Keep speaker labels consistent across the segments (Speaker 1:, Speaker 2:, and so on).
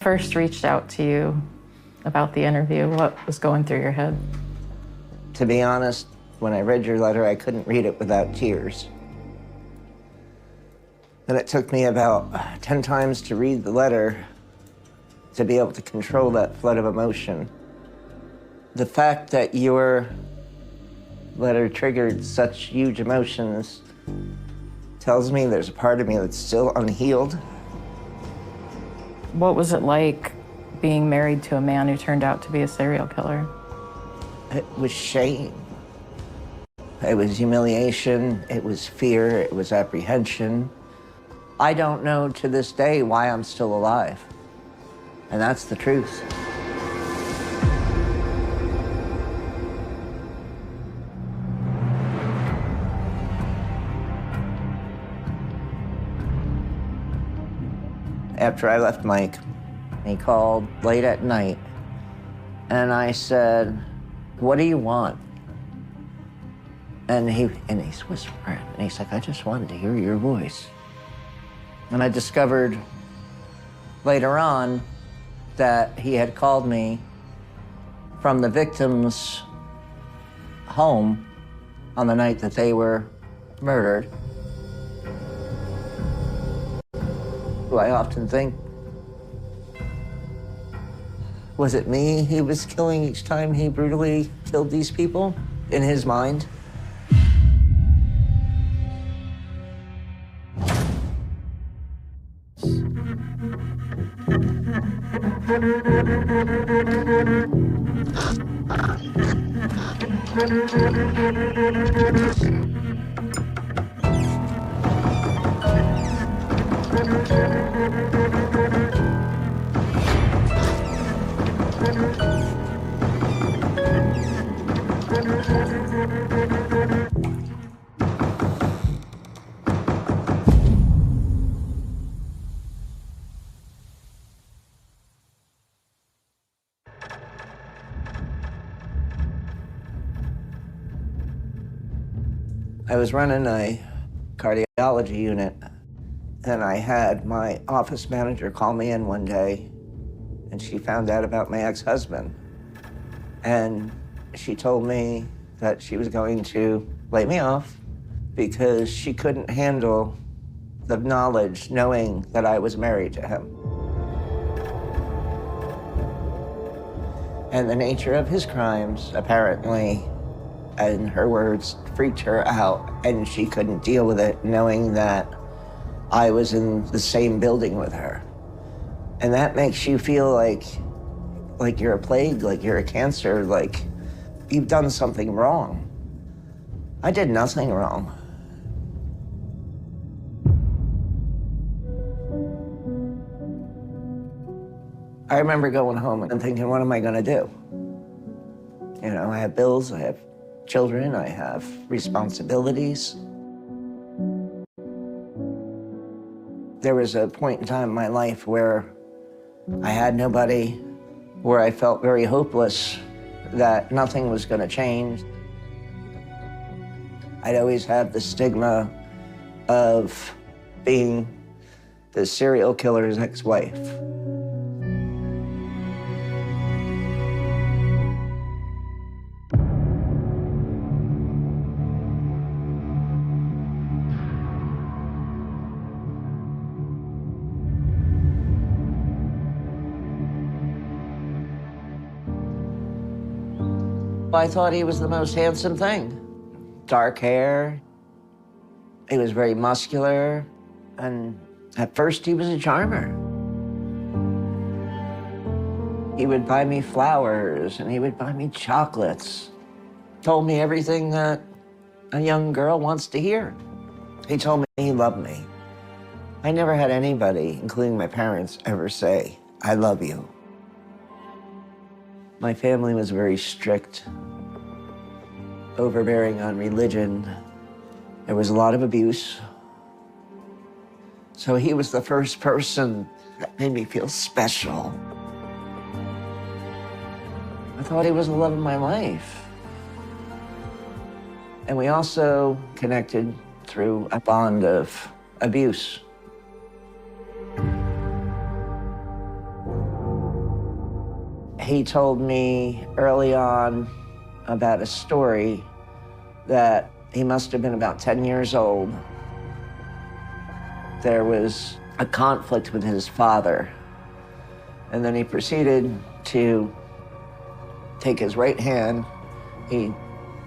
Speaker 1: First reached out to you about the interview, what was going through your head?
Speaker 2: To be honest, when I read your letter, I couldn't read it without tears. And it took me about 10 times to read the letter to be able to control that flood of emotion. The fact that your letter triggered such huge emotions tells me there's a part of me that's still unhealed.
Speaker 1: What was it like being married to a man who turned out to be a serial killer?
Speaker 2: It was shame. It was humiliation. It was fear. It was apprehension. I don't know to this day why I'm still alive. And that's the truth. After I left Mike, he called late at night, and I said, "What do you want?" And he's whispering, and he's like, "I just wanted to hear your voice." And I discovered later on that he had called me from the victim's home on the night that they were murdered. I often think, was it me he was killing each time he brutally killed these people in his mind? I was running a cardiology unit, and I had my office manager call me in one day, and she found out about my ex-husband. And she told me that she was going to lay me off because she couldn't handle the knowledge, knowing that I was married to him. And the nature of his crimes, apparently, in her words, freaked her out, and she couldn't deal with it, knowing that I was in the same building with her. And that makes you feel like you're a plague, like you're a cancer, like you've done something wrong. I did nothing wrong. I remember going home and thinking, what am I gonna do? You know, I have bills, I have children, I have responsibilities. There was a point in time in my life where I had nobody, where I felt very hopeless that nothing was gonna change. I'd always had the stigma of being the serial killer's ex-wife. I thought he was the most handsome thing. Dark hair, he was very muscular, and at first he was a charmer. He would buy me flowers, and he would buy me chocolates. Told me everything that a young girl wants to hear. He told me he loved me. I never had anybody, including my parents, ever say, "I love you." My family was very strict, overbearing on religion. There was a lot of abuse. So he was the first person that made me feel special. I thought he was the love of my life. And we also connected through a bond of abuse. He told me early on about a story that he must have been about 10 years old. There was a conflict with his father, and then he proceeded to take his right hand. He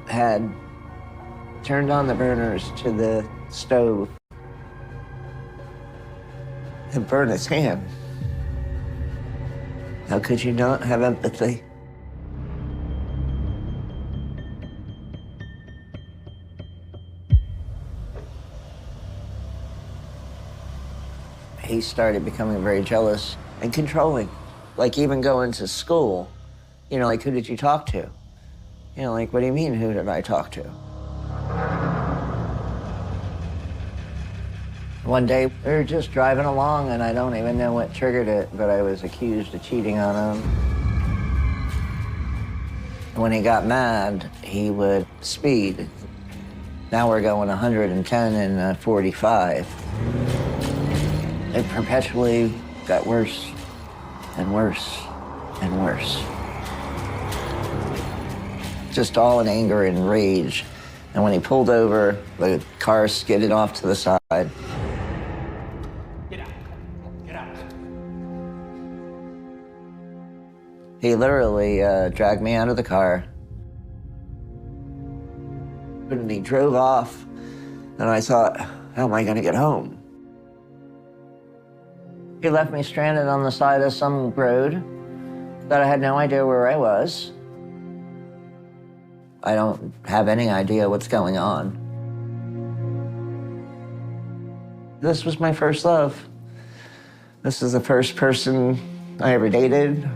Speaker 2: had turned on the burners to the stove and burned his hand. How could you not have empathy? He started becoming very jealous and controlling. Like even going to school, you know, like, who did you talk to? You know, like, what do you mean, who did I talk to? One day, we were just driving along, and I don't even know what triggered it, but I was accused of cheating on him. When he got mad, he would speed. Now we're going 110 and 45. It perpetually got worse and worse and worse. Just all in anger and rage. And when he pulled over, the car skidded off to the side.
Speaker 3: Get out. Get out.
Speaker 2: He literally dragged me out of the car. And he drove off, and I thought, how am I gonna get home? He left me stranded on the side of some road that I had no idea where I was. I don't have any idea what's going on. This was my first love. This is the first person I ever dated.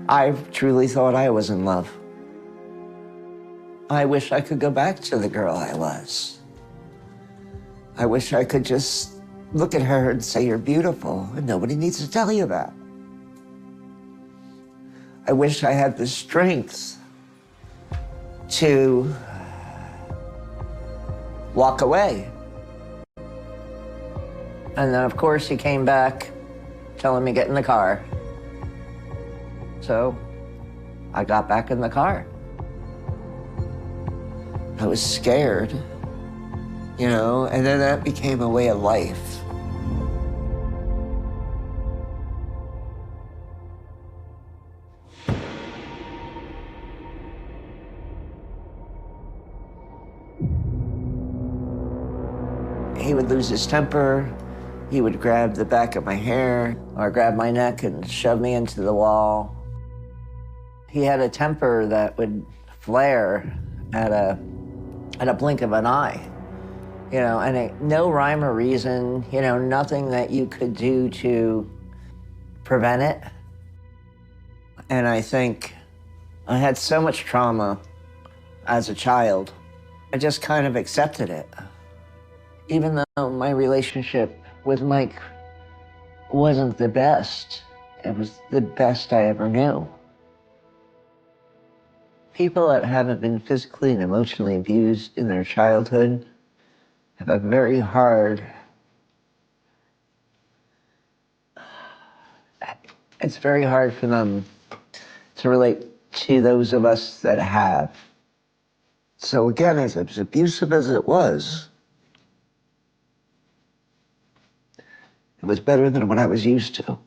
Speaker 2: I truly thought I was in love. I wish I could go back to the girl I was. I wish I could just look at her and say, you're beautiful, and nobody needs to tell you that. I wish I had the strength to walk away. And then, of course, he came back telling me, get in the car. So I got back in the car. I was scared, you know, and then that became a way of life. He would lose his temper. He would grab the back of my hair or grab my neck and shove me into the wall. He had a temper that would flare at a blink of an eye, you know, and no rhyme or reason, you know, nothing that you could do to prevent it. And I think I had so much trauma as a child, I just kind of accepted it. Even though my relationship with Mike wasn't the best, it was the best I ever knew. People that haven't been physically and emotionally abused in their childhood have a very hard, it's very hard for them to relate to those of us that have. So again, as abusive as it was better than what I was used to.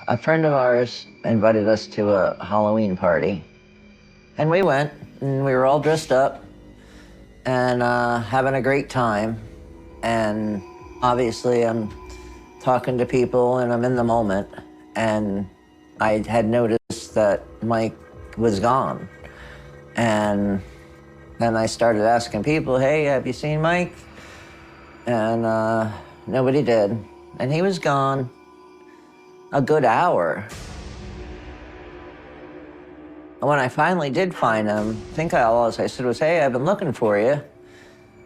Speaker 2: A friend of ours invited us to a Halloween party. And we went, and we were all dressed up and having a great time. And obviously I'm talking to people and I'm in the moment. And I had noticed that Mike was gone. And then I started asking people, hey, have you seen Mike? And nobody did. And he was gone a good hour. When I finally did find him, I think all I said was, hey, I've been looking for you.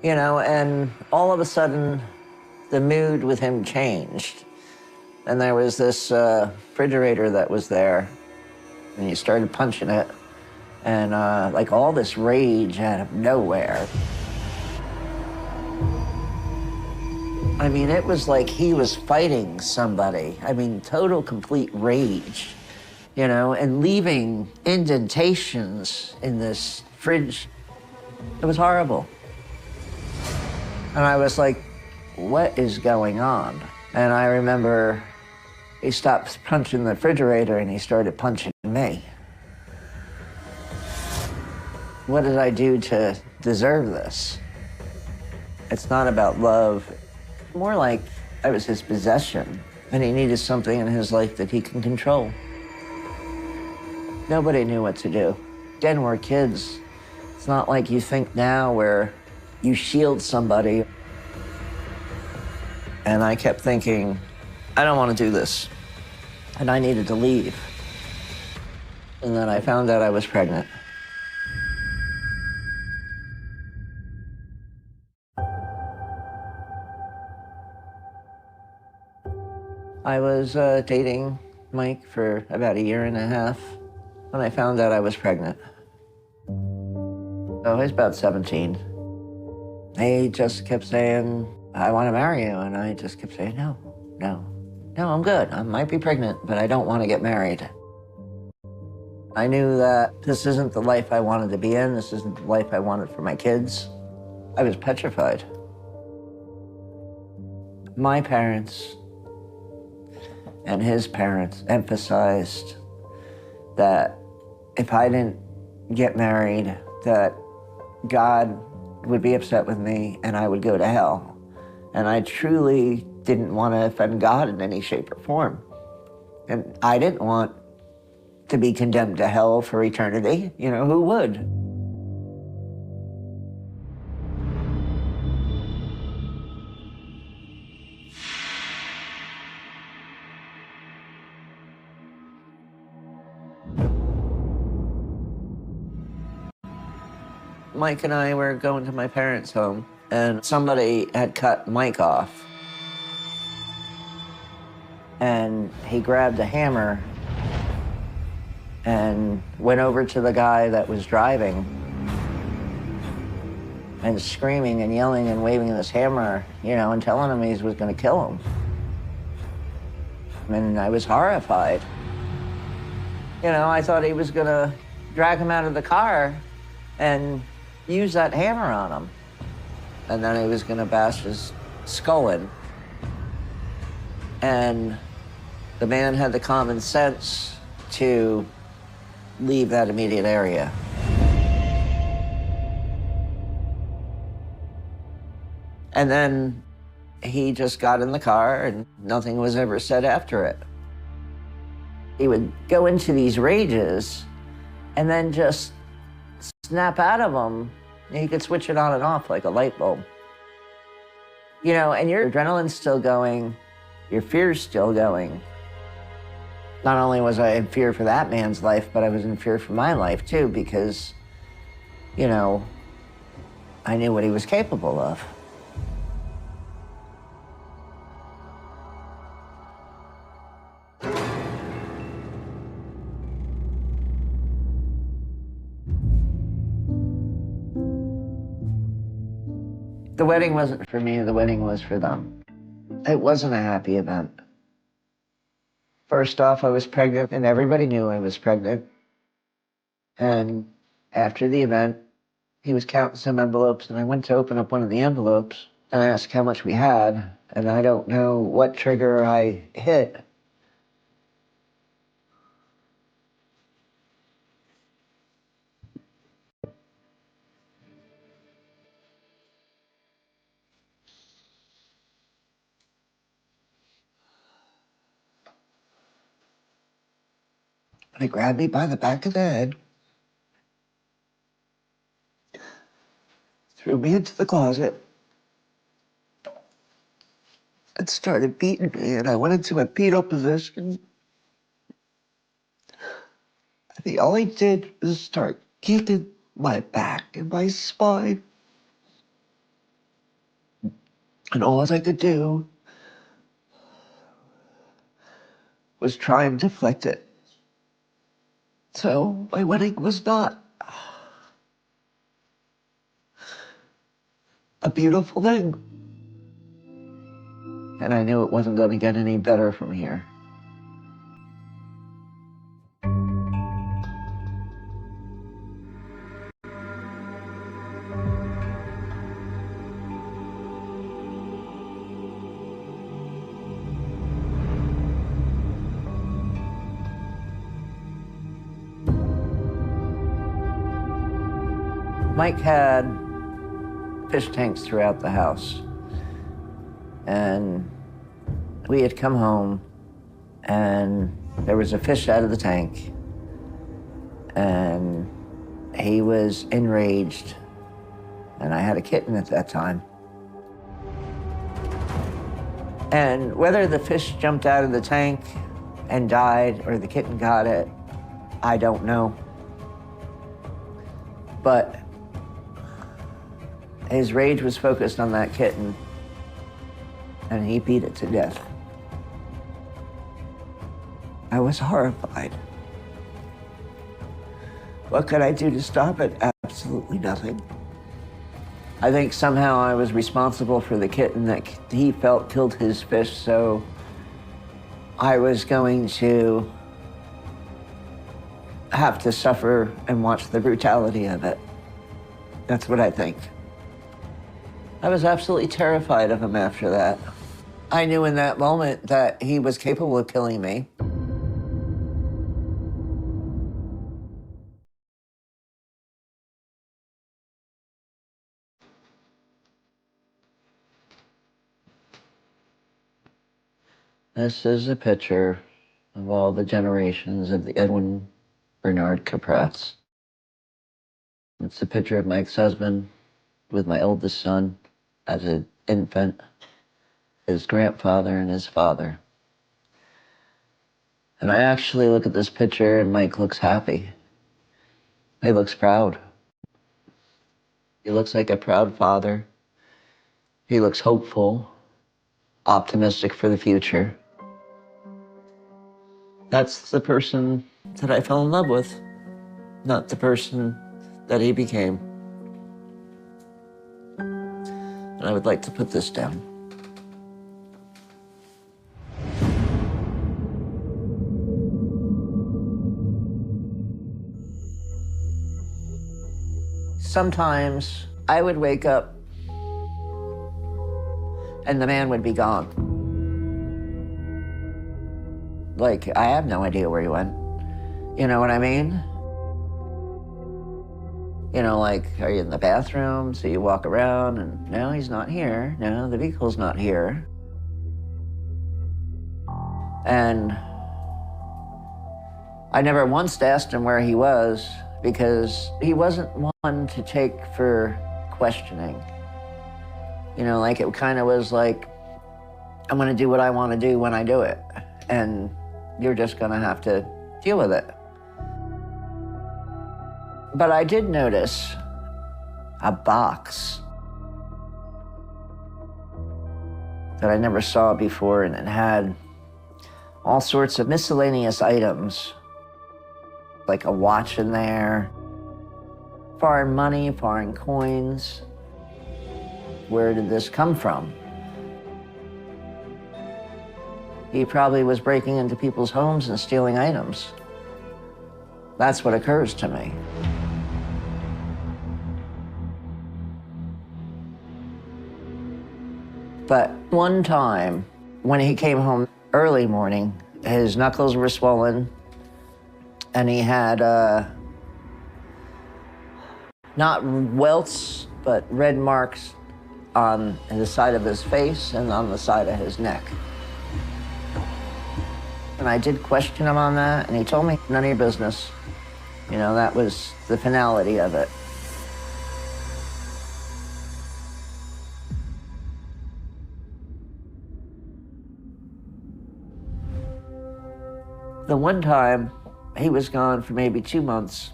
Speaker 2: You know, and all of a sudden, the mood with him changed. And there was this refrigerator that was there, and he started punching it. And like all this rage out of nowhere. I mean, it was like he was fighting somebody. I mean, total, complete rage, you know, and leaving indentations in this fridge. It was horrible. And I was like, what is going on? And I remember he stopped punching the refrigerator and he started punching me. What did I do to deserve this? It's not about love. More like I was his possession, and he needed something in his life that he can control. Nobody knew what to do. Again, we're kids. It's not like you think now where you shield somebody. And I kept thinking, I don't want to do this. And I needed to leave. And then I found out I was pregnant. I was dating Mike for about 1.5 years when I found out I was pregnant. So I was about 17. He just kept saying, I want to marry you. And I just kept saying, no, I'm good. I might be pregnant, but I don't want to get married. I knew that this isn't the life I wanted to be in. This isn't the life I wanted for my kids. I was petrified. My parents and his parents emphasized that if I didn't get married, that God would be upset with me and I would go to hell. And I truly didn't want to offend God in any shape or form. And I didn't want to be condemned to hell for eternity. You know, who would? Mike and I were going to my parents' home, and somebody had cut Mike off. And he grabbed a hammer and went over to the guy that was driving and screaming and yelling and waving this hammer, you know, and telling him he was going to kill him. And I was horrified. You know, I thought he was going to drag him out of the car and use that hammer on him. And then he was going to bash his skull in. And the man had the common sense to leave that immediate area. And then he just got in the car and nothing was ever said after it. He would go into these rages and then just snap out of them. He could switch it on and off like a light bulb. You know, and your adrenaline's still going, your fear's still going. Not only was I in fear for that man's life, but I was in fear for my life too, because, you know, I knew what he was capable of. The wedding wasn't for me, the wedding was for them. It wasn't a happy event. First off, I was pregnant, and everybody knew I was pregnant. And after the event, he was counting some envelopes, and I went to open up one of the envelopes, and I asked how much we had, and I don't know what trigger I hit. And he grabbed me by the back of the head, threw me into the closet, and started beating me, and I went into a fetal position. And all he did was start kicking my back and my spine. And all I could do was try and deflect it. So my wedding was not a beautiful thing. And I knew it wasn't going to get any better from here. Mike had fish tanks throughout the house. And we had come home and there was a fish out of the tank. And he was enraged. And I had a kitten at that time. And whether the fish jumped out of the tank and died or the kitten got it, I don't know. But his rage was focused on that kitten, and he beat it to death. I was horrified. What could I do to stop it? Absolutely nothing. I think somehow I was responsible for the kitten that he felt killed his fish, so I was going to have to suffer and watch the brutality of it. That's what I think. I was absolutely terrified of him after that. I knew in that moment that he was capable of killing me. This is a picture of all the generations of the Edwin Bernard Capratz. It's a picture of my ex-husband with my oldest son as an infant, his grandfather and his father. And I actually look at this picture and Mike looks happy. He looks proud. He looks like a proud father. He looks hopeful, optimistic for the future. That's the person that I fell in love with, not the person that he became. And I would like to put this down. Sometimes I would wake up and the man would be gone. Like, I have no idea where he went. You know what I mean? You know, like, are you in the bathroom? So you walk around and, no, he's not here. No, the vehicle's not here. And I never once asked him where he was because he wasn't one to take for questioning. You know, like, it kind of was like, I'm gonna do what I want to do when I do it. And you're just gonna have to deal with it. But I did notice a box that I never saw before, and it had all sorts of miscellaneous items, like a watch in there, foreign money, foreign coins. Where did this come from? He probably was breaking into people's homes and stealing items. That's what occurs to me. But one time, when he came home early morning, his knuckles were swollen, and he had not welts, but red marks on the side of his face and on the side of his neck. And I did question him on that, and he told me, none of your business. You know, that was the finality of it. The one time, he was gone for maybe 2 months.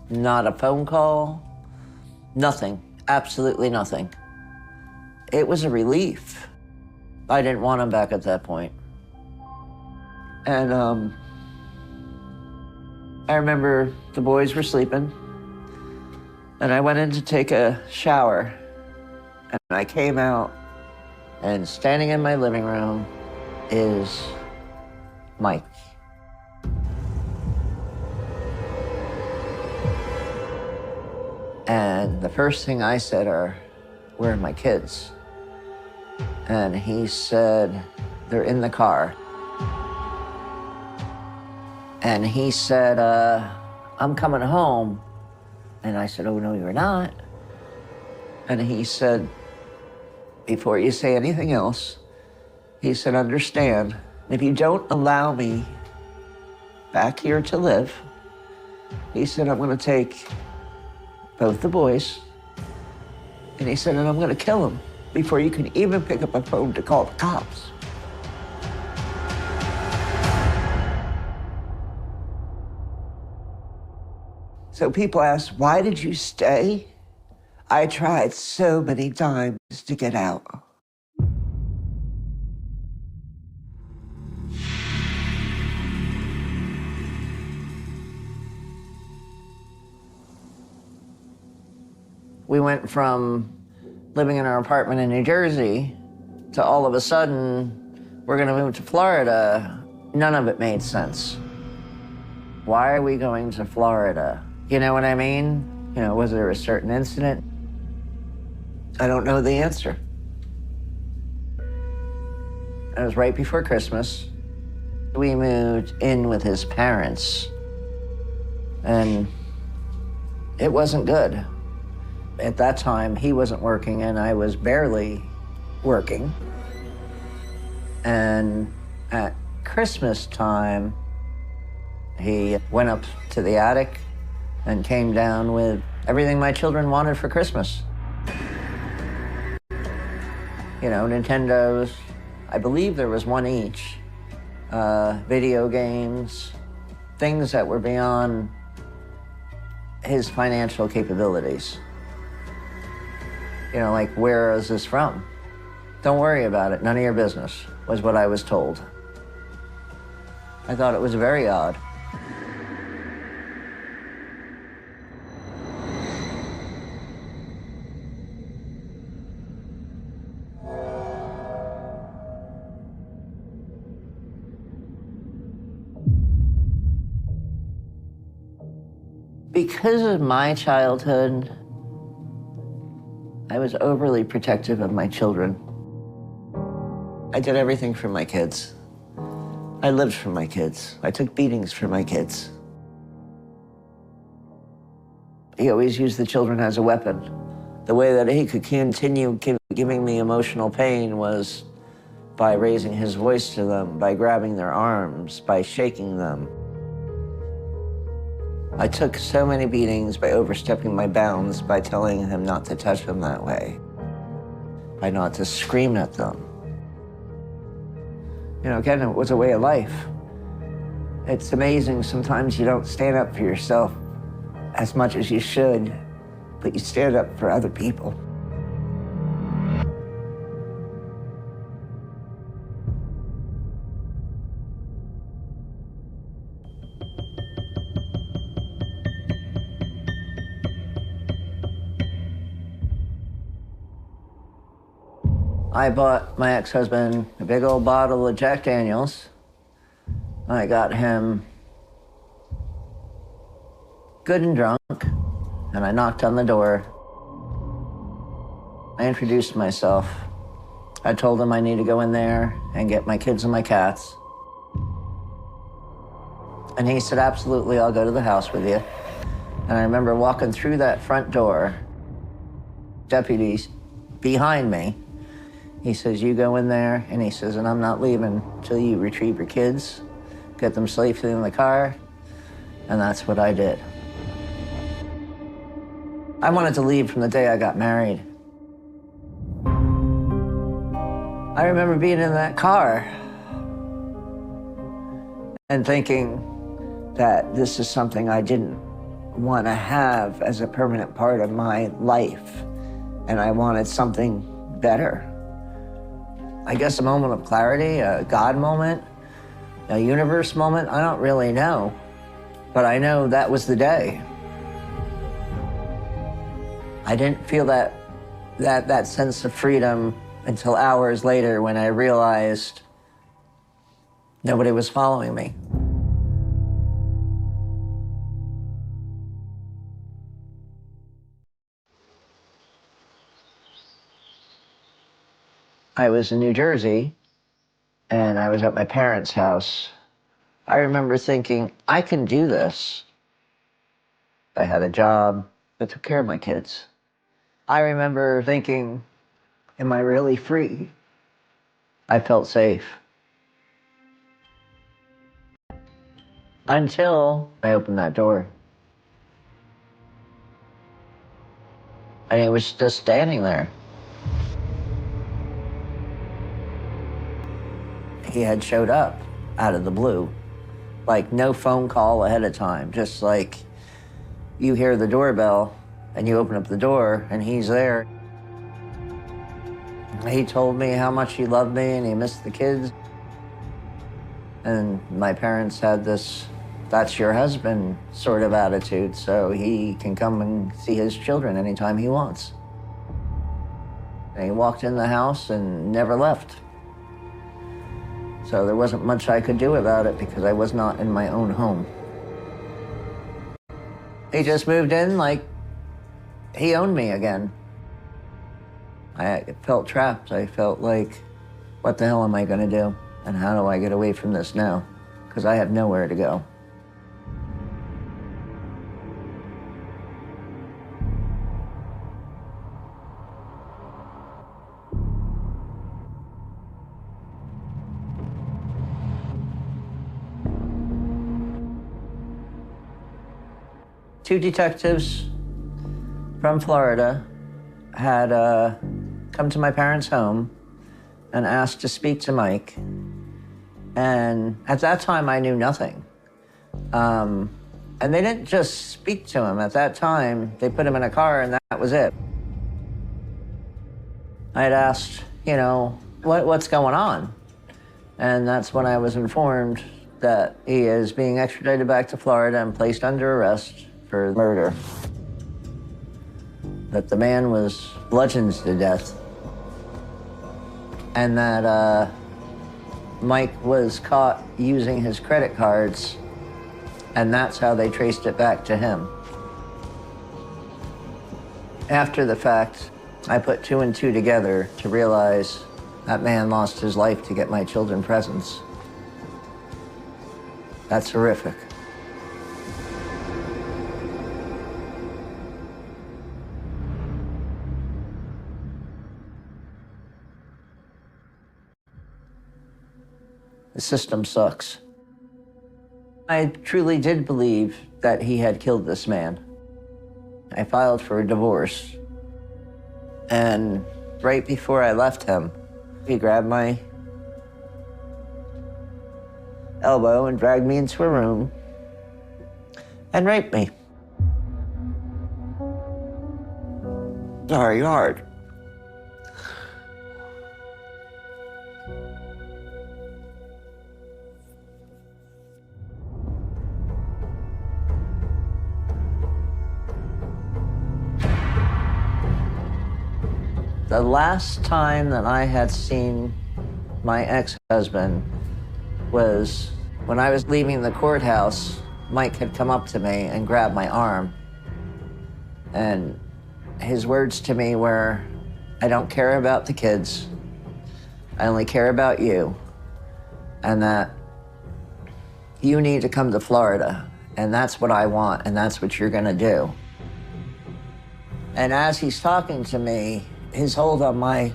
Speaker 2: Not a phone call, nothing, absolutely nothing. It was a relief. I didn't want him back at that point. And I remember the boys were sleeping, and I went in to take a shower, and I came out, And standing in my living room is Mike. And the first thing I said are, "Where are my kids?" And he said, "They're in the car." And he said, "I'm coming home." And I said, "Oh, no, you're not." And he said, "Before you say anything else," he said, "understand, if you don't allow me back here to live," he said, "I'm gonna take both the boys," and he said, "and I'm gonna kill them before you can even pick up a phone to call the cops." So people ask, "Why did you stay?" I tried so many times to get out. We went from living in our apartment in New Jersey to all of a sudden, we're gonna move to Florida. None of it made sense. Why are we going to Florida? You know what I mean? You know, was there a certain incident? I don't know the answer. It was right before Christmas. We moved in with his parents, and it wasn't good. At that time, he wasn't working and I was barely working. And at Christmas time, he went up to the attic and came down with everything my children wanted for Christmas. You know, Nintendos, I believe there was one each, video games, things that were beyond his financial capabilities. You know, like, where is this from? Don't worry about it, none of your business, was what I was told. I thought it was very odd. Because of my childhood, I was overly protective of my children. I did everything for my kids. I lived for my kids. I took beatings for my kids. He always used the children as a weapon. The way that he could continue giving me emotional pain was by raising his voice to them, by grabbing their arms, by shaking them. I took so many beatings by overstepping my bounds, by telling him not to touch them that way, by not to scream at them. You know, again, it was a way of life. It's amazing sometimes you don't stand up for yourself as much as you should, but you stand up for other people. I bought my ex-husband a big old bottle of Jack Daniels. I got him good and drunk, and I knocked on the door. I introduced myself. I told him I need to go in there and get my kids and my cats. And he said, "Absolutely, I'll go to the house with you." And I remember walking through that front door, deputies behind me. He says, "You go in there," and he says, "and I'm not leaving till you retrieve your kids, get them safely in the car." And that's what I did. I wanted to leave from the day I got married. I remember being in that car and thinking that this is something I didn't want to have as a permanent part of my life, and I wanted something better. I guess a moment of clarity, a God moment, a universe moment, I don't really know. But I know that was the day. I didn't feel that sense of freedom until hours later when I realized nobody was following me. I was in New Jersey, and I was at my parents' house. I remember thinking, I can do this. I had a job that took care of my kids. I remember thinking, am I really free? I felt safe. Until I opened that door. And he was just standing there. He had showed up out of the blue. Like no phone call ahead of time, just like you hear the doorbell and you open up the door and he's there. He told me how much he loved me and he missed the kids. And my parents had this, that's your husband sort of attitude, so he can come and see his children anytime he wants. And he walked in the house and never left. So there wasn't much I could do about it because I was not in my own home. He just moved in like he owned me again. I felt trapped. I felt like, what the hell am I gonna do? And how do I get away from this now? Because I have nowhere to go. Two detectives from Florida had come to my parents' home and asked to speak to Mike. And at that time, I knew nothing. And they didn't just speak to him. At that time, they put him in a car and that was it. I had asked, you know, what's going on? And that's when I was informed that he is being extradited back to Florida and placed under arrest for murder. That the man was bludgeoned to death. And that Mike was caught using his credit cards, and that's how they traced it back to him. After the fact, I put two and two together to realize that man lost his life to get my children presents. That's horrific. The system sucks. I truly did believe that he had killed this man. I filed for a divorce. And right before I left him, he grabbed my elbow and dragged me into a room and raped me. Very hard. The last time that I had seen my ex-husband was when I was leaving the courthouse. Mike had come up to me and grabbed my arm. And his words to me were, I don't care about the kids. I only care about you. And that you need to come to Florida. And that's what I want, and that's what you're gonna do. And as he's talking to me, his hold on my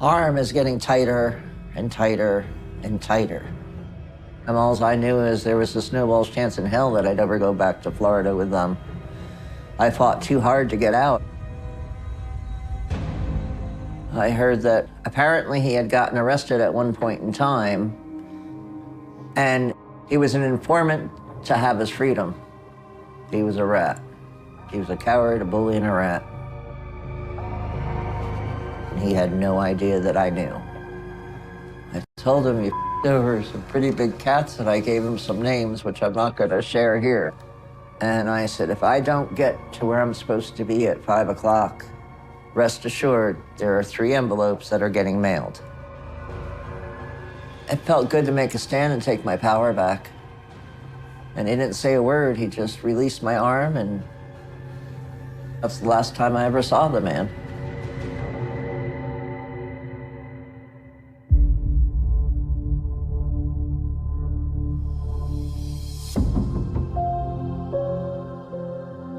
Speaker 2: arm is getting tighter and tighter and tighter. And all I knew is there was a snowball's chance in hell that I'd ever go back to Florida with them. I fought too hard to get out. I heard that apparently he had gotten arrested at one point in time, and he was an informant to have his freedom. He was a rat. He was a coward, a bully, and a rat. He had no idea that I knew. I told him he f***ed over some pretty big cats, and I gave him some names, which I'm not gonna share here. And I said, if I don't get to where I'm supposed to be at 5 o'clock, rest assured, there are 3 envelopes that are getting mailed. It felt good to make a stand and take my power back. And he didn't say a word. He just released my arm, and that's the last time I ever saw the man.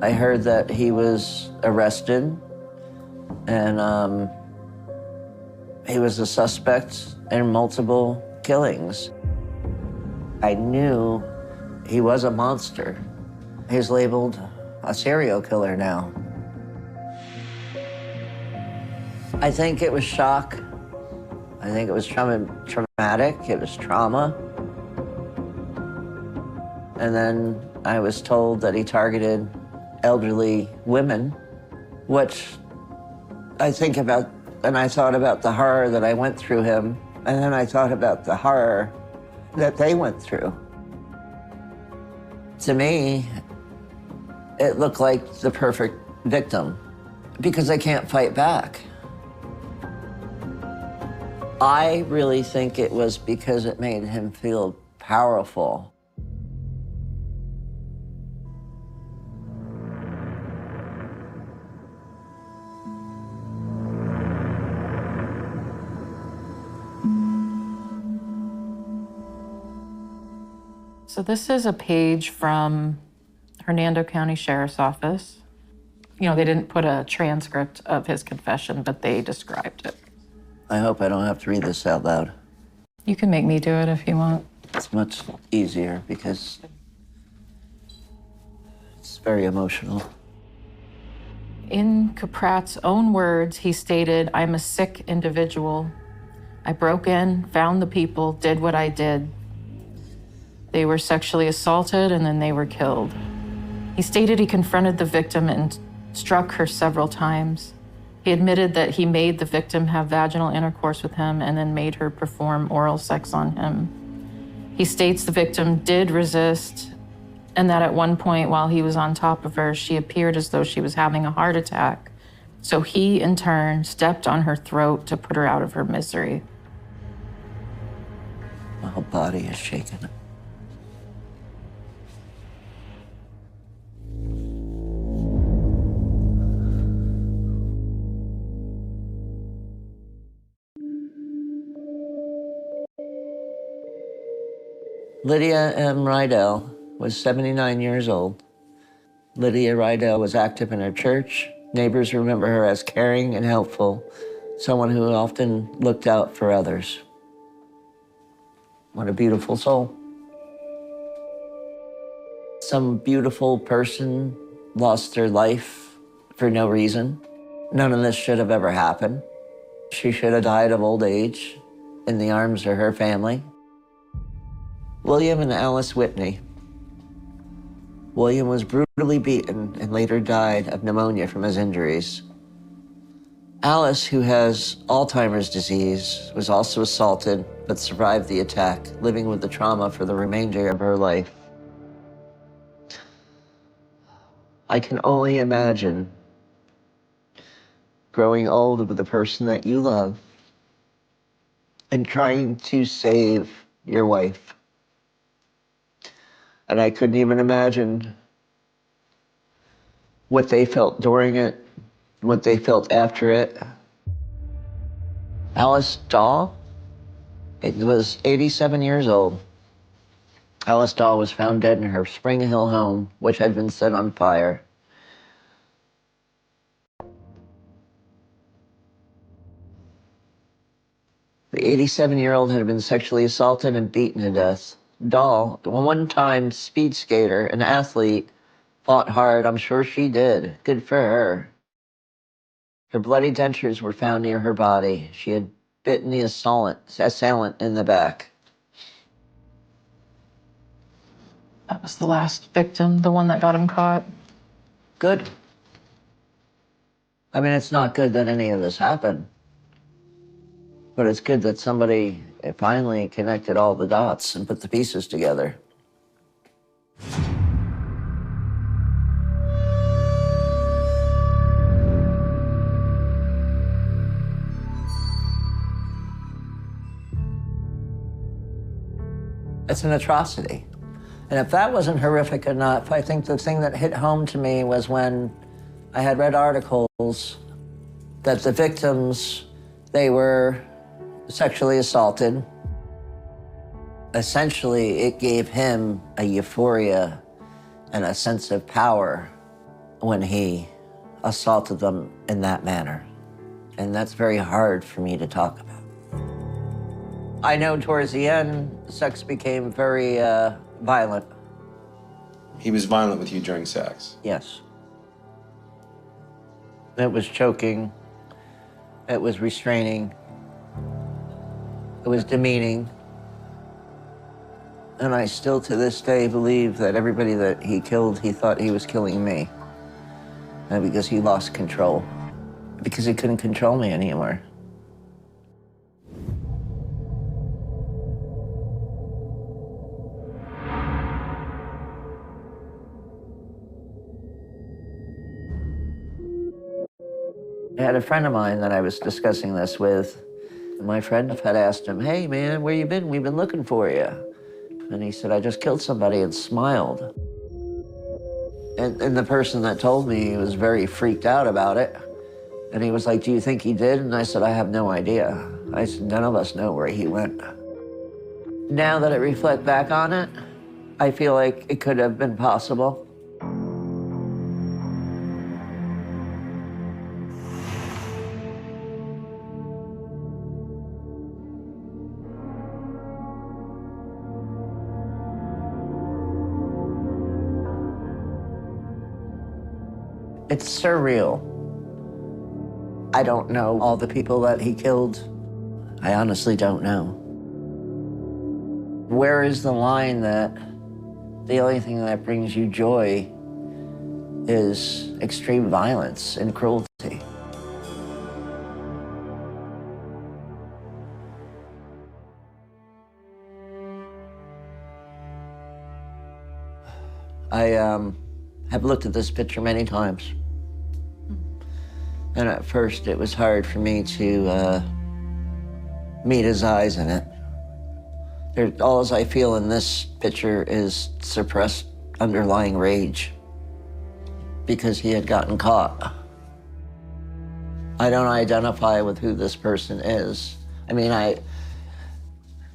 Speaker 2: I heard that he was arrested, and he was a suspect in multiple killings. I knew he was a monster. He's labeled a serial killer now. I think it was shock. I think it was traumatic. It was trauma. And then I was told that he targeted elderly women, which I think about, and I thought about the horror that I went through him, and then I thought about the horror that they went through. To me, it looked like the perfect victim because I can't fight back. I really think it was because it made him feel powerful.
Speaker 1: So this is a page from Hernando County Sheriff's Office. You know, they didn't put a transcript of his confession, but they described it.
Speaker 2: I hope I don't have to read this out loud.
Speaker 1: You can make me do it if you want.
Speaker 2: It's much easier because it's very emotional.
Speaker 1: In Caprat's own words, he stated, "I'm a sick individual. I broke in, found the people, did what I did. They were sexually assaulted and then they were killed." He stated he confronted the victim and struck her several times. He admitted that he made the victim have vaginal intercourse with him and then made her perform oral sex on him. He states the victim did resist and that at one point while he was on top of her, she appeared as though she was having a heart attack. So he, in turn, stepped on her throat to put her out of her misery.
Speaker 2: My whole body is shaking. Lydia M. Rydell was 79 years old. Lydia Rydell was active in her church. Neighbors remember her as caring and helpful, someone who often looked out for others. What a beautiful soul. Some beautiful person lost their life for no reason. None of this should have ever happened. She should have died of old age in the arms of her family. William and Alice Whitney. William was brutally beaten and later died of pneumonia from his injuries. Alice, who has Alzheimer's disease, was also assaulted but survived the attack, living with the trauma for the remainder of her life. I can only imagine growing old with the person that you love and trying to save your wife. And I couldn't even imagine what they felt during it, what they felt after it. Alice Dahl, it was 87 years old. Alice Dahl was found dead in her Spring Hill home, which had been set on fire. The 87-year-old had been sexually assaulted and beaten to death. Dahl, a one-time speed skater, an athlete, fought hard. I'm sure she did. Good for her. Her bloody dentures were found near her body. She had bitten the assailant in the back.
Speaker 1: That was the last victim, the one that got him caught.
Speaker 2: Good. I mean, it's not good that any of this happened, but it's good that somebody finally connected all the dots and put the pieces together. It's an atrocity. And if that wasn't horrific enough, I think the thing that hit home to me was when I had read articles that the victims, they were sexually assaulted. Essentially, it gave him a euphoria and a sense of power when he assaulted them in that manner. And that's very hard for me to talk about. I know towards the end, sex became very violent.
Speaker 3: He was violent with you during sex?
Speaker 2: Yes. It was choking. It was restraining. It was demeaning. And I still, to this day, believe that everybody that he killed, he thought he was killing me. And because he lost control. Because he couldn't control me anymore. I had a friend of mine that I was discussing this with. My friend had asked him, "Hey man, where you been? We've been looking for you." And he said, "I just killed somebody," and smiled. And the person that told me was very freaked out about it. And he was like, "Do you think he did?" And I said, "I have no idea." I said, "None of us know where he went." Now that I reflect back on it, I feel like it could have been possible. It's surreal. I don't know all the people that he killed. I honestly don't know. Where is the line that the only thing that brings you joy is extreme violence and cruelty? I have looked at this picture many times. And at first, it was hard for me to meet his eyes in it. All I feel in this picture is suppressed underlying rage because he had gotten caught. I don't identify with who this person is. I mean,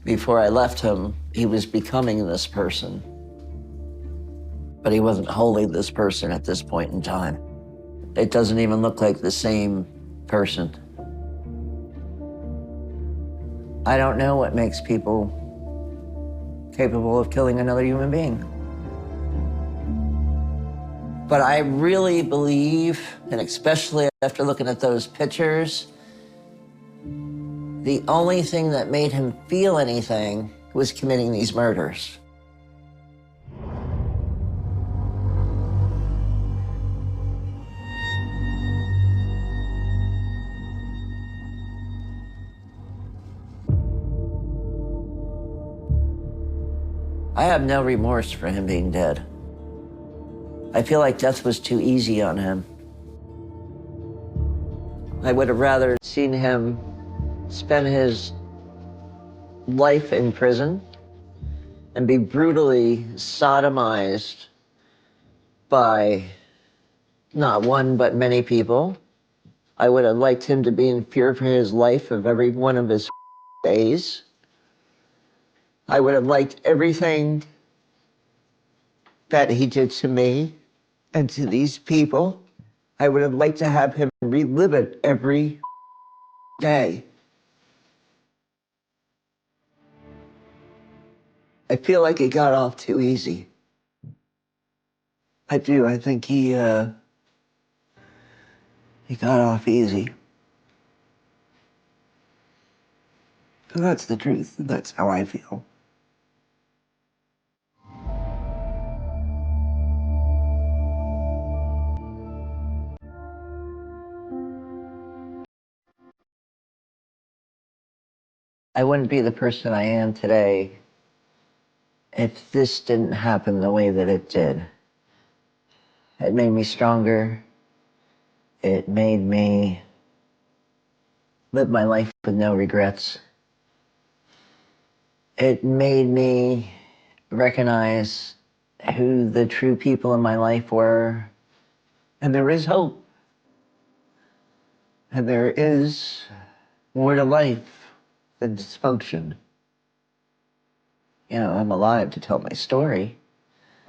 Speaker 2: before I left him, he was becoming this person. But he wasn't wholly this person at this point in time. It doesn't even look like the same person. I don't know what makes people capable of killing another human being. But I really believe, and especially after looking at those pictures, the only thing that made him feel anything was committing these murders. I have no remorse for him being dead. I feel like death was too easy on him. I would have rather seen him spend his life in prison and be brutally sodomized by not one, but many people. I would have liked him to be in fear for his life of every one of his days. I would have liked everything that he did to me and to these people. I would have liked to have him relive it every day. I feel like it got off too easy. I do. I think he got off easy. And that's the truth. That's how I feel. I wouldn't be the person I am today if this didn't happen the way that it did. It made me stronger. It made me live my life with no regrets. It made me recognize who the true people in my life were. And there is hope. And there is more to life than dysfunction. You know, I'm alive to tell my story.